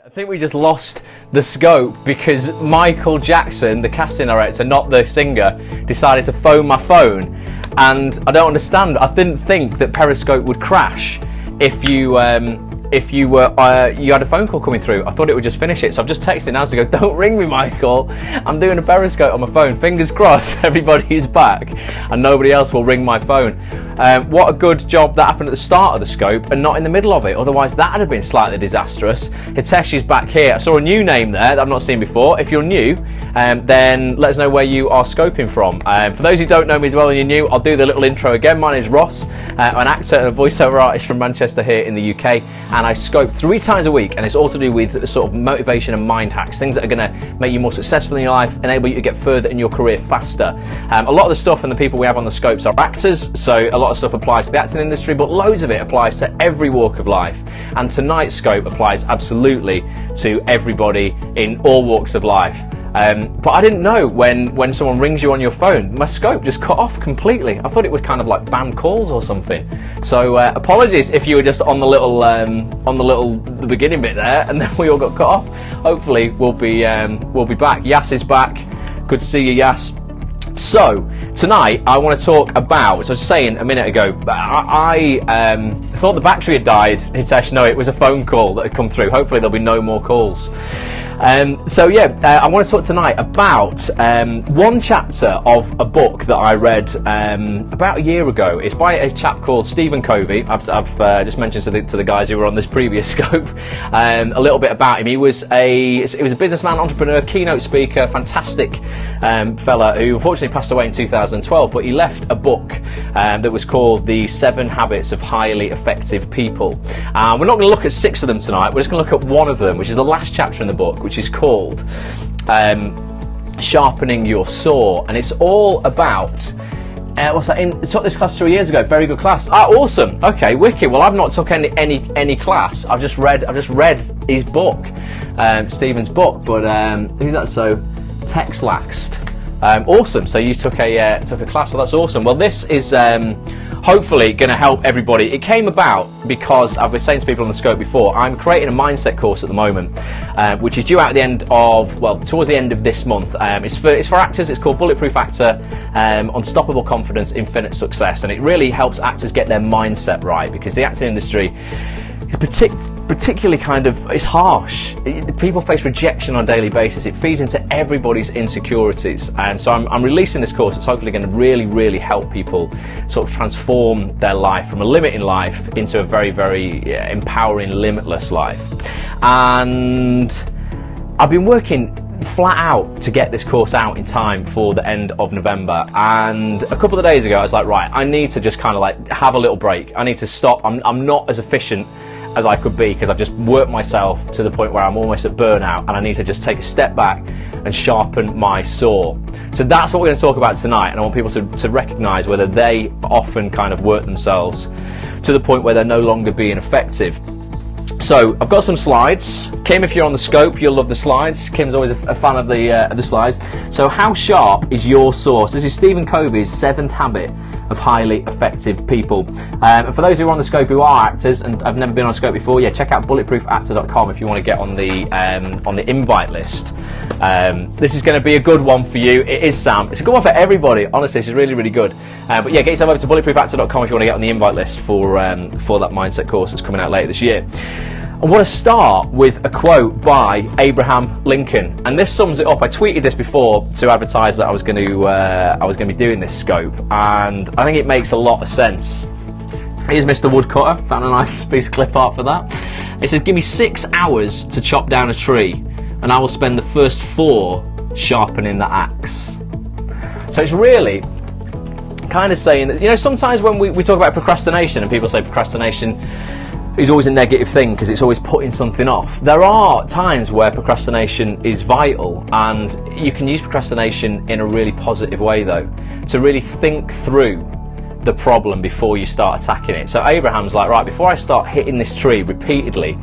I think we just lost the scope because Michael Jackson, the casting director, not the singer, decided to phone my phone, and I don't understand. I didn't think that Periscope would crash if you had a phone call coming through. I thought it would just finish it, so I've just texted now to go, don't ring me, Michael. I'm doing a Periscope on my phone. Fingers crossed everybody is back and nobody else will ring my phone. What a good job that happened at the start of the scope and not in the middle of it, otherwise that would have been slightly disastrous. Hitesh is back here. I saw a new name there that I've not seen before. If you're new, then let us know where you are scoping from. For those who don't know me as well and you're new, I'll do the little intro again. My name is Ross, an actor and a voiceover artist from Manchester here in the UK, and I scope 3 times a week, and it's all to do with sort of motivation and mind hacks, things that are going to make you more successful in your life, enable you to get further in your career faster. A lot of the stuff and the people we have on the scopes are actors, so a lot of stuff applies to the acting industry, but loads of it applies to every walk of life. And tonight's scope applies absolutely to everybody in all walks of life. But I didn't know when someone rings you on your phone, my scope just cut off completely. I thought it would kind of like ban calls or something. So apologies if you were just on the beginning bit there and then we all got cut off. Hopefully we'll be back. Yas is back. Good to see you, Yas. So tonight I want to talk about, as I was saying a minute ago, I thought the battery had died. Hitesh, no, it was a phone call that had come through. Hopefully there'll be no more calls. So yeah, I want to talk tonight about one chapter of a book that I read about a year ago. It's by a chap called Stephen Covey. I've just mentioned to the guys who were on this previous scope a little bit about him. He was a businessman, entrepreneur, keynote speaker, fantastic fella who unfortunately passed away in 2012, but he left a book that was called The 7 Habits of Highly Effective People. We're not going to look at 6 of them tonight. We're just going to look at one of them, which is the last chapter in the book, which is called Sharpening Your Saw, and it's all about what's that? I took this class 3 years ago. Very good class. Ah, awesome. Okay, wicked. Well, I've not took any class. I've just read his book, Stephen's book. But who's that? So, Text Laxed. Awesome. So you took a class. Well, that's awesome. Well, this is hopefully going to help everybody. It came about because I've been saying to people on the scope before, I'm creating a mindset course at the moment, which is due out at the end of, well, towards the end of this month. It's for actors. It's called Bulletproof Actor, Unstoppable Confidence, Infinite Success, and it really helps actors get their mindset right, because the acting industry is particularly it's harsh. People face rejection on a daily basis. It feeds into everybody's insecurities, and so I'm releasing this course. It's hopefully going to really help people sort of transform their life from a limiting life into a very empowering, limitless life. And I've been working flat out to get this course out in time for the end of November, and a couple of days ago I was like, right, I need to just kind of like have a little break. I need to stop. I'm not as efficient as I could be because I've just worked myself to the point where I'm almost at burnout, and I need to just take a step back and sharpen my saw. So that's what we're going to talk about tonight, and I want people to recognise whether they often kind of work themselves to the point where they're no longer being effective. So I've got some slides. Kim, if you're on the scope, you'll love the slides. Kim's always a fan of the slides. So how sharp is your saw? This is Stephen Covey's 7th habit of highly effective people. And for those who are on the scope who are actors and have never been on a scope before, yeah, check out bulletproofactor.com if you want to get on the invite list. This is going to be a good one for you. It is, Sam. It's a good one for everybody. Honestly, this is really good. But yeah, get yourself over to bulletproofactor.com if you want to get on the invite list for that mindset course that's coming out later this year. I want to start with a quote by Abraham Lincoln, and this sums it up. I tweeted this before to advertise that I was going to be doing this scope, and I think it makes a lot of sense. Here's Mr. Woodcutter. Found a nice piece of clip art for that. It says, "Give me 6 hours to chop down a tree, and I will spend the first 4 sharpening the axe." So it's really kind of saying that, you know, sometimes when we talk about procrastination and people say procrastination is always a negative thing because it's always putting something off. There are times where procrastination is vital, and you can use procrastination in a really positive way though, to really think through the problem before you start attacking it. So Abraham's like, right, before I start hitting this tree repeatedly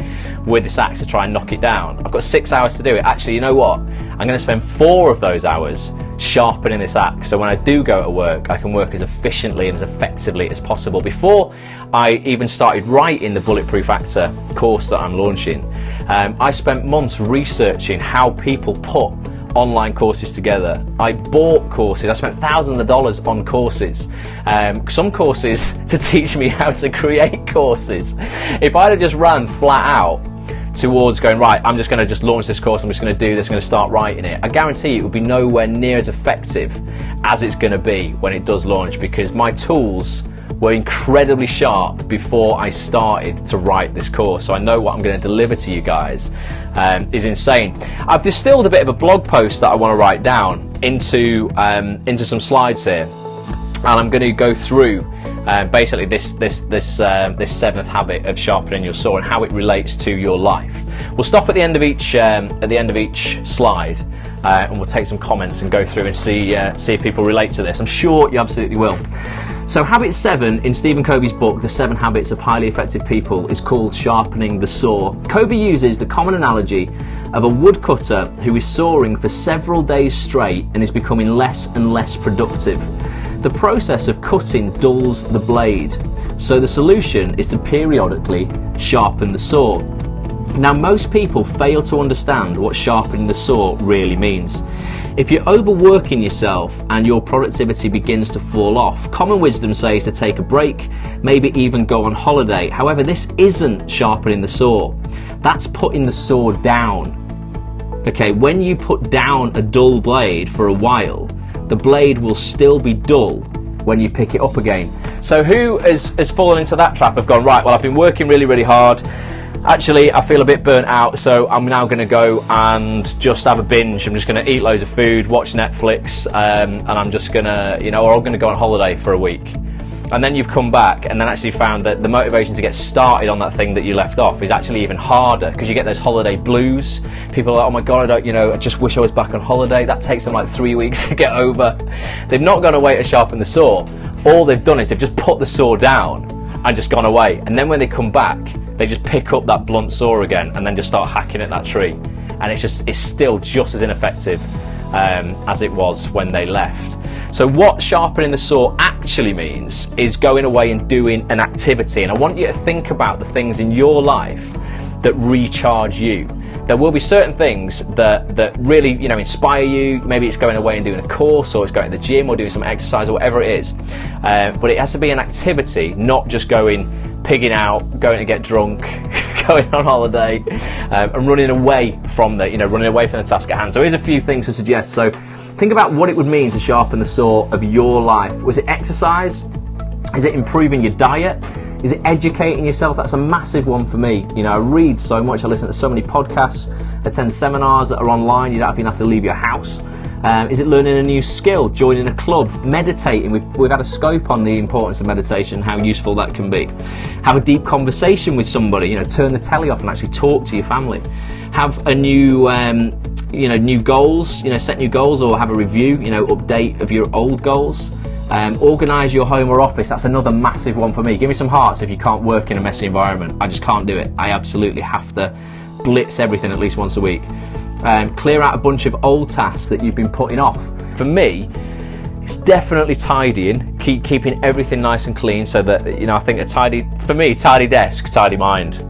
with this axe to try and knock it down, I've got 6 hours to do it. Actually, you know what? I'm going to spend 4 of those hours sharpening this axe, so when I do go to work, I can work as efficiently and as effectively as possible. Before I even started writing the Bulletproof Actor course that I'm launching, I spent months researching how people put online courses together. I bought courses. I spent thousands of dollars on courses. Some courses to teach me how to create courses. If I'd have just ran flat out towards going, right, I'm just going to just launch this course, I'm just going to do this, I'm going to start writing it, I guarantee it would be nowhere near as effective as it's going to be when it does launch, because my tools were incredibly sharp before I started to write this course. So I know what I'm going to deliver to you guys is insane. I've distilled a bit of a blog post that I want to write down into some slides here, and I'm going to go through basically this seventh habit of sharpening your saw and how it relates to your life. We'll stop at the end of each slide, and we'll take some comments and go through and see if people relate to this. I'm sure you absolutely will. So habit 7 in Stephen Covey's book, The 7 Habits of Highly Effective People, is called Sharpening the Saw. Covey uses the common analogy of a woodcutter who is sawing for several days straight and is becoming less and less productive. The process of cutting dulls the blade, so the solution is to periodically sharpen the saw. Now, most people fail to understand what sharpening the saw really means. If you're overworking yourself and your productivity begins to fall off, common wisdom says to take a break, maybe even go on holiday. However, this isn't sharpening the saw. That's putting the saw down. Okay, when you put down a dull blade for a while, the blade will still be dull when you pick it up again. So who has fallen into that trap of gone, right, well, I've been working really, really hard. Actually, I feel a bit burnt out, so I'm now going to go and just have a binge. I'm just going to eat loads of food, watch Netflix, and I'm just going to, or I'm going to go on holiday for a week. And then you've come back and then actually found that the motivation to get started on that thing that you left off is actually even harder, because you get those holiday blues. People are like, oh my God, I just wish I was back on holiday. That takes them like 3 weeks to get over. They've not gone away to sharpen the saw. All they've done is they've just put the saw down and just gone away. And then when they come back, they just pick up that blunt saw again and then just start hacking at that tree. And it's still just as ineffective as it was when they left. So what sharpening the saw actually means is going away and doing an activity. And I want you to think about the things in your life that recharge you. There will be certain things that really inspire you. Maybe it's going away and doing a course, or it's going to the gym or doing some exercise or whatever it is. But it has to be an activity, not just pigging out, going to get drunk, going on holiday, and running away from the task at hand. So here's a few things to suggest. So think about what it would mean to sharpen the saw of your life. Was it exercise? Is it improving your diet? Is it educating yourself? That's a massive one for me. I read so much, I listen to so many podcasts, attend seminars that are online, you don't even have to leave your house. Is it learning a new skill, joining a club, meditating? We've had a scope on the importance of meditation, how useful that can be. Have a deep conversation with somebody, turn the telly off and actually talk to your family. Have a new new goals, set new goals, or have a review, update of your old goals. Organise your home or office. That's another massive one for me. Give me some hearts if you can't work in a messy environment. I just can't do it. I absolutely have to blitz everything at least once a week. Clear out a bunch of old tasks that you've been putting off. For me, it's definitely tidying, keeping everything nice and clean, so that I think tidy desk, tidy mind.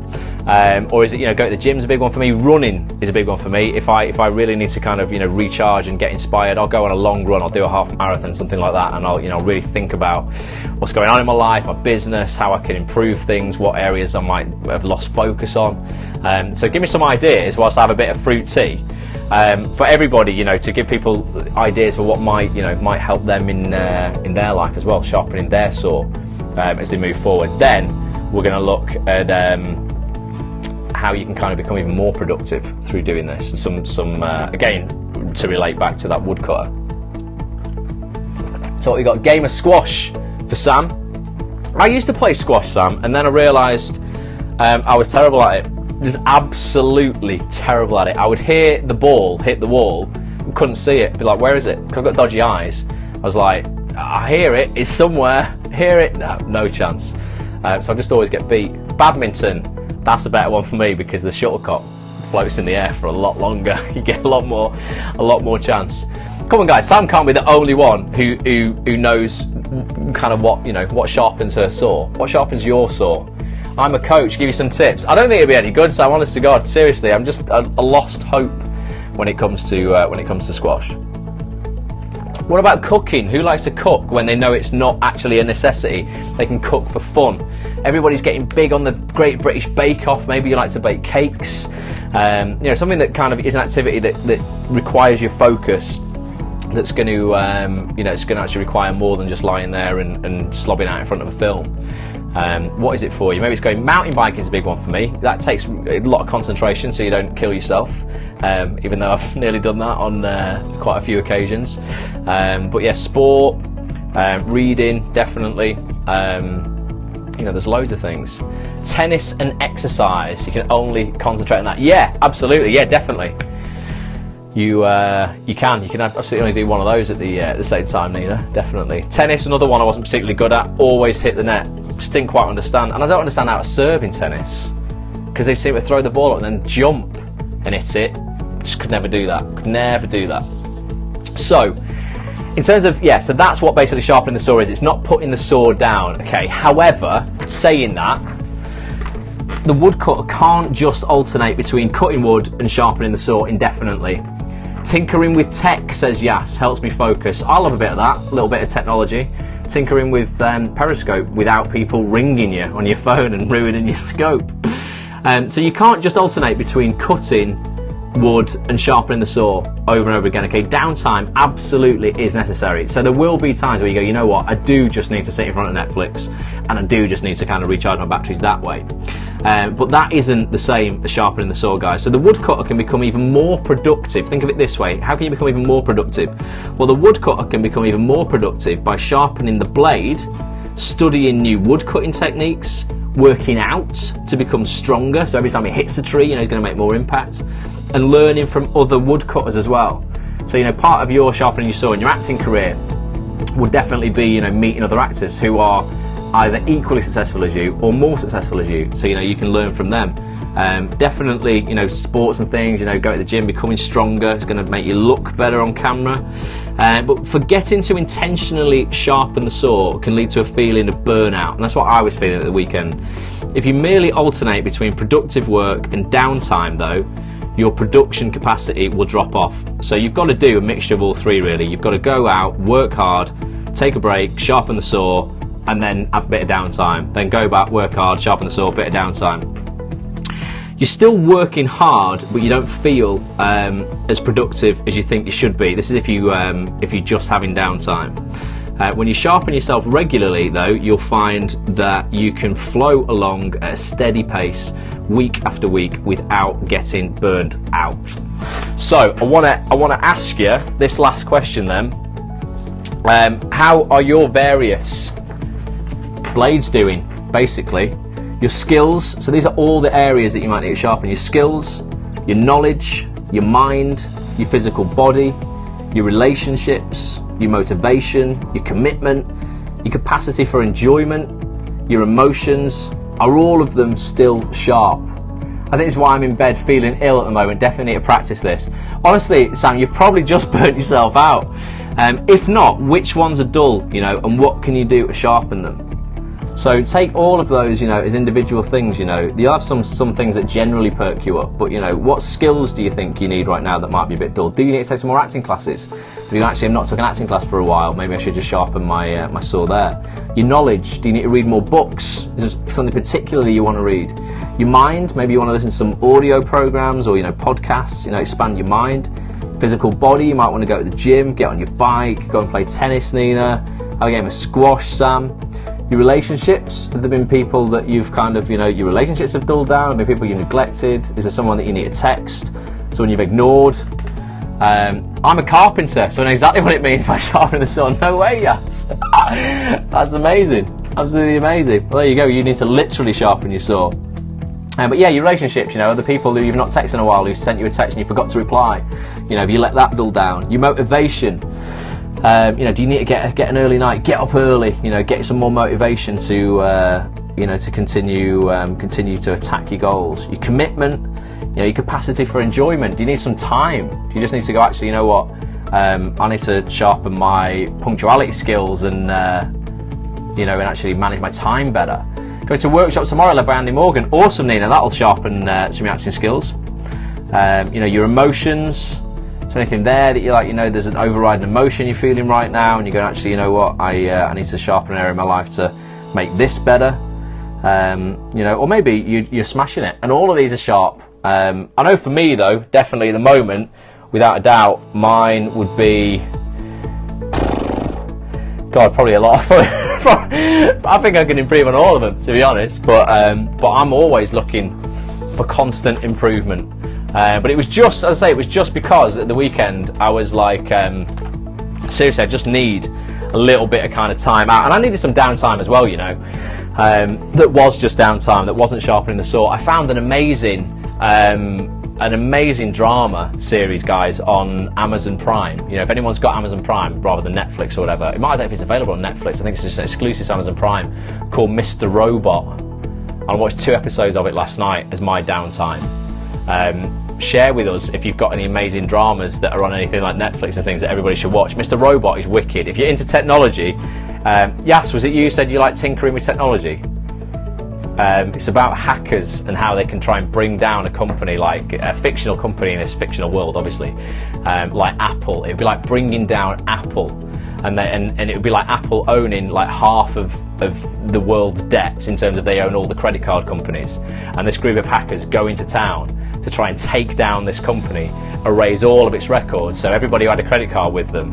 Or is it go to the gym's a big one for me. Running is a big one for me. If I really need to kind of recharge and get inspired, I'll go on a long run. I'll do a half marathon, something like that, and I'll really think about what's going on in my life, my business, how I can improve things, what areas I might have lost focus on. So give me some ideas whilst I have a bit of fruit tea. For everybody, to give people ideas for what might help them in their life as well, sharpening their saw as they move forward. Then we're going to look at how you can kind of become even more productive through doing this. Some again, to relate back to that woodcutter. So we got game of squash for Sam. I used to play squash, Sam, and then I realised I was terrible at it. Just absolutely terrible at it. I would hear the ball hit the wall, couldn't see it, be like, where is it? Because I've got dodgy eyes. I was like, I hear it, it's somewhere, hear it, no chance. So I just always get beat. Badminton, that's a better one for me, because the shuttlecock floats in the air for a lot longer. You get a lot more chance. Come on guys, Sam can't be the only one who knows kind of what sharpens her saw. What sharpens your saw? I'm a coach, give you some tips. I don't think it'd be any good, Sam, honest to God. Seriously, I'm just a lost hope when it comes to squash. What about cooking? Who likes to cook when they know it's not actually a necessity? They can cook for fun. Everybody's getting big on the Great British Bake Off. Maybe you like to bake cakes. You know, something that kind of is an activity that requires your focus. That's going to, you know, it's going to actually require more than just lying there and slobbing out in front of a film. What is it for you? Maybe it's going mountain biking is a big one for me. That takes a lot of concentration, so you don't kill yourself. Even though I've nearly done that on quite a few occasions. But yeah, sport, reading, definitely. You know, there's loads of things. Tennis and exercise. You can only concentrate on that. Yeah, absolutely. Yeah, definitely. You can absolutely only do one of those at the same time, Nina. Definitely. Tennis, another one I wasn't particularly good at. Always hit the net. Just didn't quite understand, and I don't understand how to serve in tennis because they seem to throw the ball up and then jump and hit it. Just could never do that. Could never do that. So, in terms of so that's what basically sharpening the saw is. It's not putting the saw down. Okay. However, saying that, the woodcutter can't just alternate between cutting wood and sharpening the saw indefinitely. Tinkering with tech, says Yas, helps me focus. I love a bit of that, a little bit of technology. Tinkering with Periscope without people ringing you on your phone and ruining your scope. So you can't just alternate between cutting wood and sharpening the saw over and over again. Okay, downtime absolutely is necessary. So there will be times where you go, you know what, I do just need to sit in front of Netflix and I do just need to kind of recharge my batteries that way. But that isn't the same as sharpening the saw, guys. So the woodcutter can become even more productive. Think of it this way. How can you become even more productive? Well, the woodcutter can become even more productive by sharpening the blade, studying new woodcutting techniques, working out to become stronger. So every time it hits a tree, you know, it's going to make more impact, and learning from other woodcutters as well. So, you know, part of your sharpening your saw in your acting career would definitely be, you know, meeting other actors who are either equally successful as you or more successful as you, so you know you can learn from them. Definitely, you know, sports and things, you know, go to the gym, becoming stronger, it's going to make you look better on camera. But forgetting to intentionally sharpen the saw can lead to a feeling of burnout, and that's what I was feeling at the weekend. If you merely alternate between productive work and downtime though, your production capacity will drop off. So you've got to do a mixture of all three really. You've got to go out, work hard, take a break, sharpen the saw, and then have a bit of downtime. Then go back, work hard, sharpen the saw, a bit of downtime. You're still working hard, but you don't feel as productive as you think you should be. This is if you're just having downtime. When you sharpen yourself regularly, though, you'll find that you can flow along at a steady pace, week after week, without getting burned out. So I want to ask you this last question then. How are your various blades doing? Basically, your skills. So these are all the areas that you might need to sharpen: your skills, your knowledge, your mind, your physical body, your relationships, your motivation, your commitment, your capacity for enjoyment, your emotions. Are all of them still sharp? I think it's why I'm in bed feeling ill at the moment. Definitely need to practice this. Honestly, Sam, you've probably just burnt yourself out. If not, which ones are dull, you know, and what can you do to sharpen them? So take all of those, you know, as individual things, you know. You'll have some things that generally perk you up, but, you know, what skills do you think you need right now that might be a bit dull? Do you need to take some more acting classes? If you actually have not taken an acting class for a while, maybe I should just sharpen my my saw there. Your knowledge, do you need to read more books? Is there something particularly you want to read? Your mind, maybe you want to listen to some audio programs or, you know, podcasts, you know, expand your mind. Physical body, you might want to go to the gym, get on your bike, go and play tennis, Nina, have a game of squash, Sam. Your relationships, have there been people that you've kind of, you know, your relationships have dulled down? Have there been people you've neglected? Is there someone that you need to text? Someone you've ignored? I'm a carpenter, so I know exactly what it means by sharpening the saw. No way, yes. That's amazing. Absolutely amazing. Well, there you go. You need to literally sharpen your saw. But yeah, your relationships, you know, other people who you've not texted in a while, who sent you a text and you forgot to reply. You know, have you let that dull down? Your motivation. You know, do you need to get an early night, get up early, you know, get some more motivation to, you know, to continue to attack your goals. Your commitment, you know, your capacity for enjoyment. Do you need some time? Do you just need to go, actually, you know what, I need to sharpen my punctuality skills and, you know, and actually manage my time better? Go to workshop tomorrow led by Andy Morgan. Awesome, Nina. That'll sharpen some acting skills. You know, your emotions. Is there anything there that you like? You know, there's an overriding emotion you're feeling right now, and you're going, actually, you know what? I need to sharpen an area in my life to make this better. You know, or maybe you're smashing it. And all of these are sharp. I know for me though, definitely at the moment, without a doubt, mine would be. God, probably a lot. I think I can improve on all of them, to be honest. But I'm always looking for constant improvement. But it was just, as I say, it was just because at the weekend I was like, seriously, I just need a little bit of kind of time out, and I needed some downtime as well. You know, that was just downtime. That wasn't sharpening the saw. I found an amazing drama series, guys, on Amazon Prime. You know, if anyone's got Amazon Prime rather than Netflix or whatever, it might, I don't know if it's available on Netflix. I think it's just exclusive to Amazon Prime, called Mr. Robot. I watched 2 episodes of it last night as my downtime. Share with us if you've got any amazing dramas that are on anything like Netflix and things that everybody should watch. Mr. Robot is wicked. If you're into technology, Yas, was it you who said you like tinkering with technology? It's about hackers and how they can try and bring down a company, like a fictional company in this fictional world, obviously, like Apple. It would be like bringing down Apple, and it would be like Apple owning like half of the world's debts in terms of they own all the credit card companies, and this group of hackers go into town to try and take down this company, erase all of its records, so everybody who had a credit card with them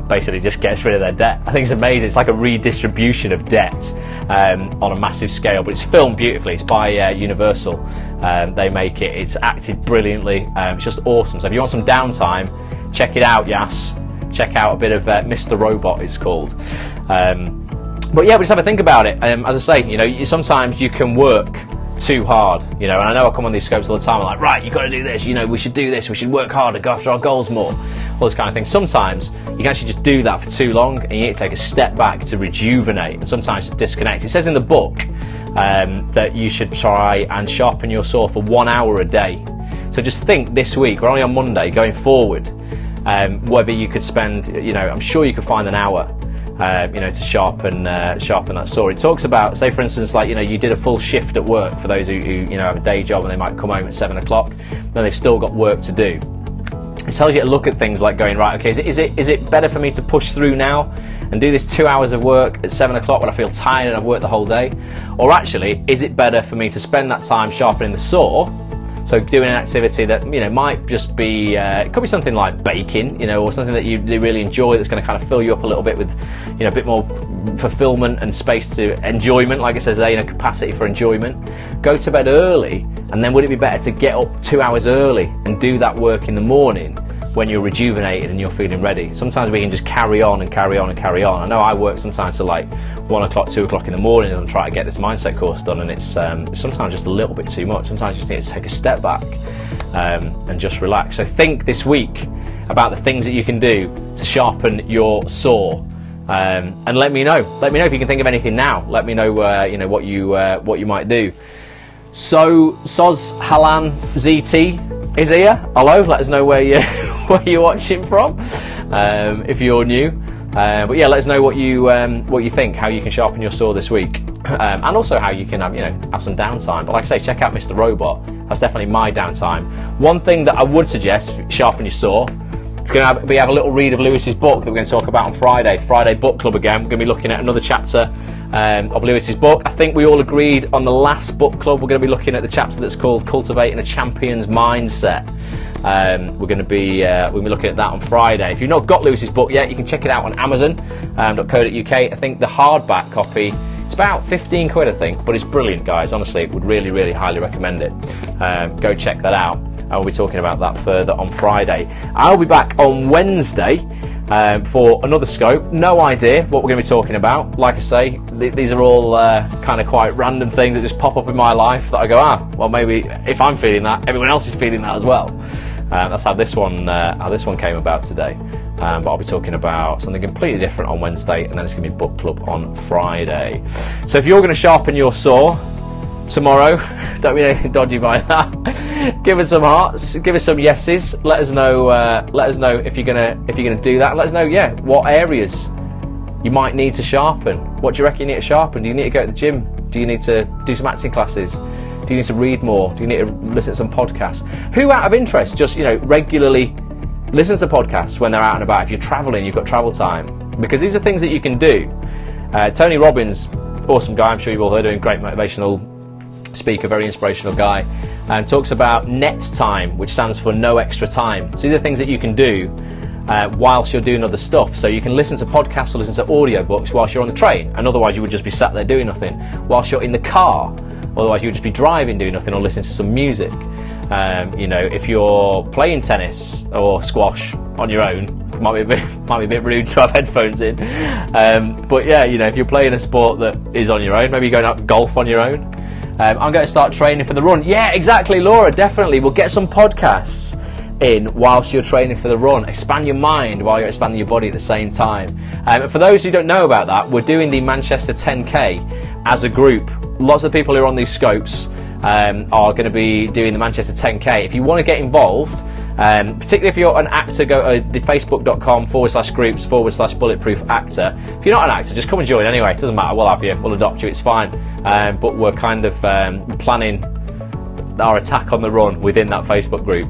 basically just gets rid of their debt. I think it's amazing. It's like a redistribution of debt on a massive scale, but it's filmed beautifully. It's by Universal. They make it. It's acted brilliantly. It's just awesome. So if you want some downtime, check it out, Yas. Check out a bit of Mr. Robot, it's called. But yeah, we just have a think about it. As I say, you know, sometimes you can work too hard, you know, and I know I come on these scopes all the time. I'm like, right, you've got to do this, you know, we should do this, we should work harder, go after our goals more, all this kind of thing. Sometimes you can actually just do that for too long, and you need to take a step back to rejuvenate, and sometimes just disconnect. It says in the book that you should try and sharpen your saw for 1 hour a day. So just think this week, we're only on Monday, going forward, whether you could spend, you know, I'm sure you could find an hour, you know, to sharpen that saw. It talks about, say for instance, like, you know, you did a full shift at work, for those who you know, have a day job and they might come home at 7 o'clock, then they've still got work to do. It tells you to look at things like going, right, okay, is it better for me to push through now and do this 2 hours of work at 7 o'clock when I feel tired and I've worked the whole day? Or actually, is it better for me to spend that time sharpening the saw? So doing an activity that, you know, might just be, it could be something like baking, you know, or something that you really enjoy, that's going to kind of fill you up a little bit with, you know, a bit more fulfillment and space to enjoyment, like it says there, you know, capacity for enjoyment. Go to bed early, and then would it be better to get up 2 hours early and do that work in the morning when you're rejuvenated and you're feeling ready? Sometimes we can just carry on and carry on and carry on. I know I work sometimes to like 1 o'clock, 2 o'clock in the morning, and I'm trying to get this mindset course done, and it's sometimes just a little bit too much. Sometimes you just need to take a step back and just relax. So think this week about the things that you can do to sharpen your saw, and let me know. Let me know if you can think of anything now. Let me know, you know, what you might do. So Soz Halan ZT is here. Hello. Let us know where you're watching from, if you're new. But yeah, let us know what you think, how you can sharpen your saw this week, and also how you can have some downtime. But like I say, check out Mr. Robot. That's definitely my downtime. One thing that I would suggest, sharpen your saw, it's going to have a little read of Lewis's book that we're going to talk about on Friday book club again. We're going to be looking at another chapter of Lewis's book. I think we all agreed on the last book club we're going to be looking at the chapter that's called Cultivating a Champion's Mindset. We're going to be looking at that on Friday. If you've not got Lewis's book yet, you can check it out on Amazon.co.uk. I think the hardback copy, it's about 15 quid, I think, but it's brilliant, guys. Honestly, would really highly recommend it. Go check that out. I'll be talking about that further on Friday. I'll be back on Wednesday for another scope. No idea what we're going to be talking about. Like I say, these are all kind of quite random things that just pop up in my life that I go, well, maybe if I'm feeling that, everyone else is feeling that as well. That's how this one came about today. But I'll be talking about something completely different on Wednesday, and then it's going to be book club on Friday. So if you're going to sharpen your saw tomorrow, don't be anything dodgy by that. Give us some hearts, give us some yeses. Let us know if you're gonna do that. Let us know, what areas You might need to sharpen. What do you reckon you need to sharpen? Do you need to go to the gym? Do you need to do some acting classes? Do you need to read more? Do you need to listen to some podcasts? Who, out of interest, just, you know, regularly listens to podcasts when they're out and about? If you're traveling, you've got travel time. Because these are things that you can do. Tony Robbins, awesome guy, I'm sure you've all heard of him, great motivational speaker, very inspirational guy, and talks about net time, which stands for no extra time. So these are things that you can do whilst you're doing other stuff. So you can listen to podcasts or listen to audiobooks whilst you're on the train, and otherwise you would just be sat there doing nothing. Whilst you're in the car, otherwise you would just be driving doing nothing or listening to some music. You know, if you're playing tennis or squash on your own, it might be a bit rude to have headphones in. But yeah, you know, if you're playing a sport that is on your own, maybe you're going out golf on your own. I'm going to start training for the run. Yeah, exactly, Laura, definitely. We'll get some podcasts in whilst you're training for the run. Expand your mind while you're expanding your body at the same time. And for those who don't know about that, we're doing the Manchester 10K as a group. Lots of people who are on these scopes are going to be doing the Manchester 10K. If you want to get involved, particularly if you're an actor, go to the facebook.com/groups/Bulletproof Actor. If you're not an actor, just come and join anyway. It doesn't matter, we'll have you, we'll adopt you, it's fine. But we're kind of planning our attack on the run within that Facebook group.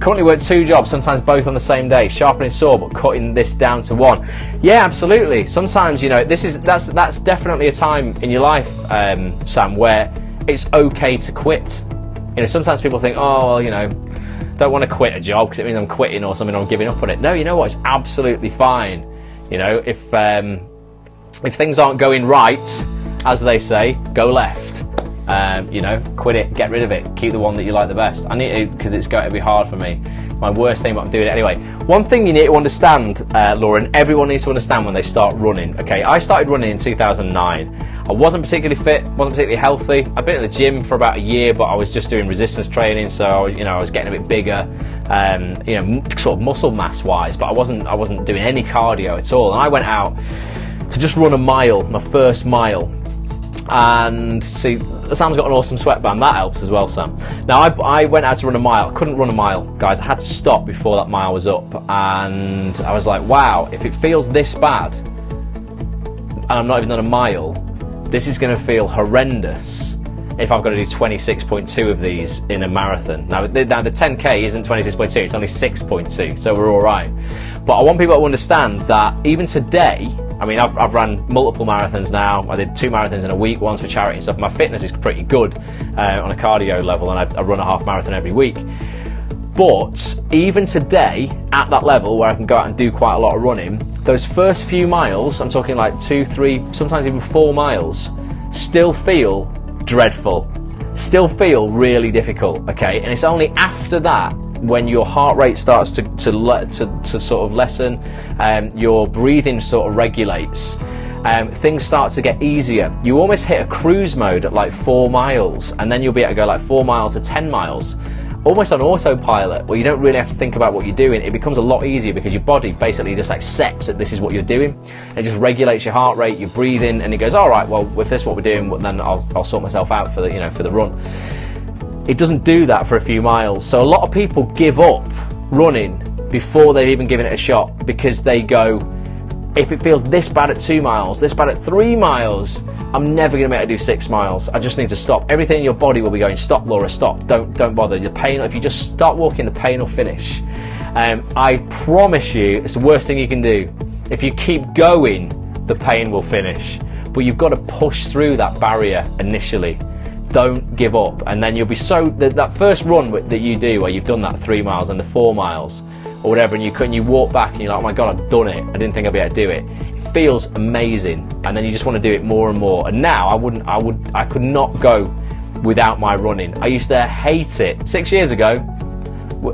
Currently work 2 jobs, sometimes both on the same day, sharpening saw but cutting this down to 1. Yeah, absolutely. Sometimes, you know, that's definitely a time in your life, Sam, where it's okay to quit. You know, sometimes people think, oh, well, you know, don't want to quit a job because it means I'm quitting or something, or I'm giving up on it. No, you know what, it's absolutely fine. You know, if things aren't going right, as they say, go left. You know, quit it, get rid of it, keep the one that you like the best. I need to, because it's going to be hard for me. My worst thing, but I'm doing it anyway. One thing you need to understand, Laura, and everyone needs to understand when they start running. Okay, I started running in 2009. I wasn't particularly fit, wasn't particularly healthy. I've been at the gym for about a year, but I was just doing resistance training, so I was, you know, I was getting a bit bigger, you know, sort of muscle mass wise, but I wasn't doing any cardio at all. And I went out to just run a mile, my first mile. And see, Sam's got an awesome sweatband, that helps as well, Sam. Now I went out to run a mile. I couldn't run a mile, guys. I had to stop before that mile was up, and I was like, wow, if it feels this bad and I'm not even done a mile, this is going to feel horrendous if I've got to do 26.2 of these in a marathon. Now the 10K isn't 26.2, it's only 6.2, so we're all right. But I want people to understand that even today, I mean, I've run multiple marathons now. I did 2 marathons in a week, once for charity and stuff. My fitness is pretty good on a cardio level, and I run a half marathon every week. But even today, at that level where I can go out and do quite a lot of running, those first few miles, I'm talking like 2, 3, sometimes even 4 miles, still feel dreadful, still feel really difficult, okay? And it's only after that, when your heart rate starts to sort of lessen, your breathing sort of regulates, things start to get easier. You almost hit a cruise mode at like 4 miles, and then you'll be able to go like 4 miles to 10 miles, almost on autopilot, where you don't really have to think about what you're doing. It becomes a lot easier because your body basically just accepts that this is what you're doing. It just regulates your heart rate, your breathing, and it goes, all right, well, if this is what we're doing, well, then I'll sort myself out for the, you know, for the run. It doesn't do that for a few miles. So a lot of people give up running before they've even given it a shot, because they go, if it feels this bad at 2 miles, this bad at 3 miles, I'm never going to be able to do 6 miles. I just need to stop. Everything in your body will be going, stop, Laura, stop. Don't bother. The pain, if you just start walking, the pain will finish. I promise you, it's the worst thing you can do. If you keep going, the pain will finish. But you've got to push through that barrier initially. Don't give up, and then you'll be so, that first run that you do where you've done that 3 miles and the 4 miles or whatever, and you walk back and you're like, oh my god, I've done it, I didn't think I'd be able to do it. It feels amazing, and then you just want to do it more and more. And now I could not go without my running. I used to hate it. 6 years ago,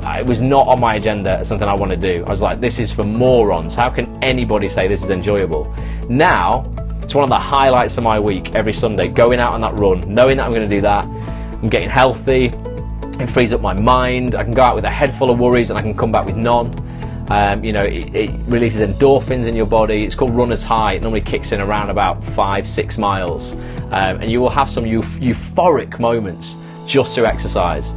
it was not on my agenda as something I want to do. I was like, this is for morons. How can anybody say this is enjoyable? Now it's one of the highlights of my week every Sunday, going out on that run, knowing that I'm going to do that. I'm getting healthy, it frees up my mind, I can go out with a head full of worries and I can come back with none. You know, it releases endorphins in your body. It's called runner's high. It normally kicks in around about 5-6 miles, and you will have some euphoric moments just through exercise.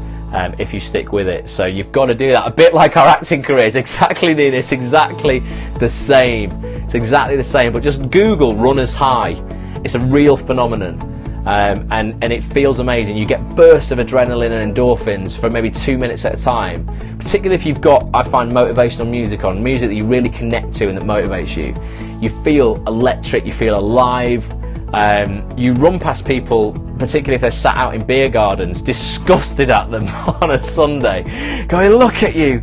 If you stick with it. So you've got to do that, a bit like our acting careers, exactly the same. It's exactly the same, but just Google runner's high. It's a real phenomenon. And it feels amazing. You get bursts of adrenaline and endorphins for maybe 2 minutes at a time, particularly if you've got, I find, motivational music on, music that you really connect to and that motivates you. You feel electric, you feel alive. You run past people, particularly if they're sat out in beer gardens, disgusted at them on a Sunday, going, look at you,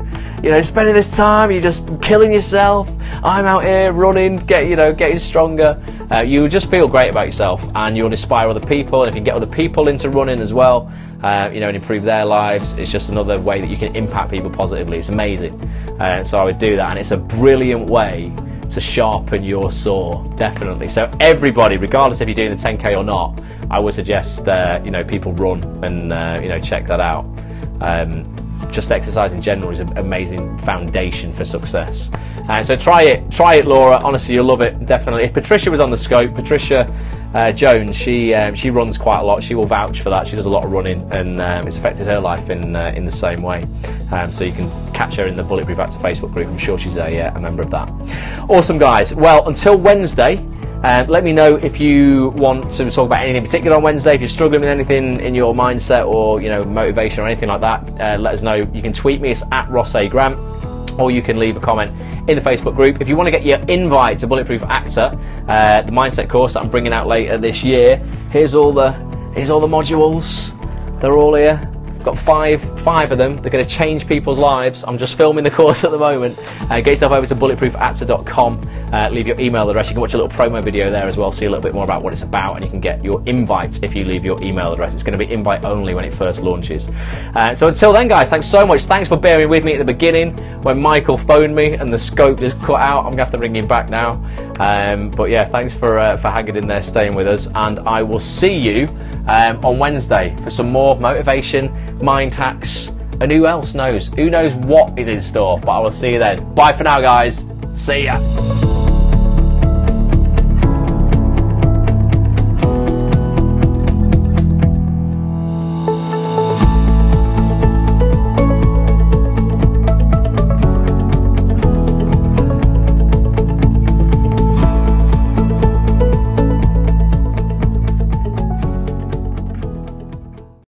spending this time, you're just killing yourself. I'm out here running, getting stronger. You'll just feel great about yourself, and you'll inspire other people. And if you can get other people into running as well, and improve their lives, it's just another way that you can impact people positively. It's amazing. So I would do that, and it's a brilliant way to sharpen your saw, definitely. So everybody, regardless if you're doing the 10K or not, I would suggest people run and check that out. Just exercise in general is an amazing foundation for success. So try it, Laura. Honestly, you'll love it, definitely. If Patricia was on the scope, Patricia Jones, she runs quite a lot. She will vouch for that. She does a lot of running, and it's affected her life in the same way. So you can catch her in the Bulletproof Actor Facebook group. I'm sure she's a member of that. Awesome, guys. Well, until Wednesday. Let me know if you want to talk about anything in particular on Wednesday. If you're struggling with anything in your mindset or motivation or anything like that, let us know. You can tweet me, it's @RossAGrant, or you can leave a comment in the Facebook group. If you want to get your invite to Bulletproof Actor, the mindset course that I'm bringing out later this year, here's all the modules. They're all here. Got five of them. They're going to change people's lives. I'm just filming the course at the moment. Get yourself over to bulletproofactor.com. Leave your email address. You can watch a little promo video there as well, see a little bit more about what it's about, and you can get your invite if you leave your email address. It's going to be invite only when it first launches. So until then, guys, thanks so much. Thanks for bearing with me at the beginning when Michael phoned me and the scope just cut out. I'm going to have to ring him back now. But yeah, thanks for hanging in there, staying with us, and I will see you on Wednesday for some more motivation, mind hacks, and who knows what is in store. But I will see you then. Bye for now, guys. See ya.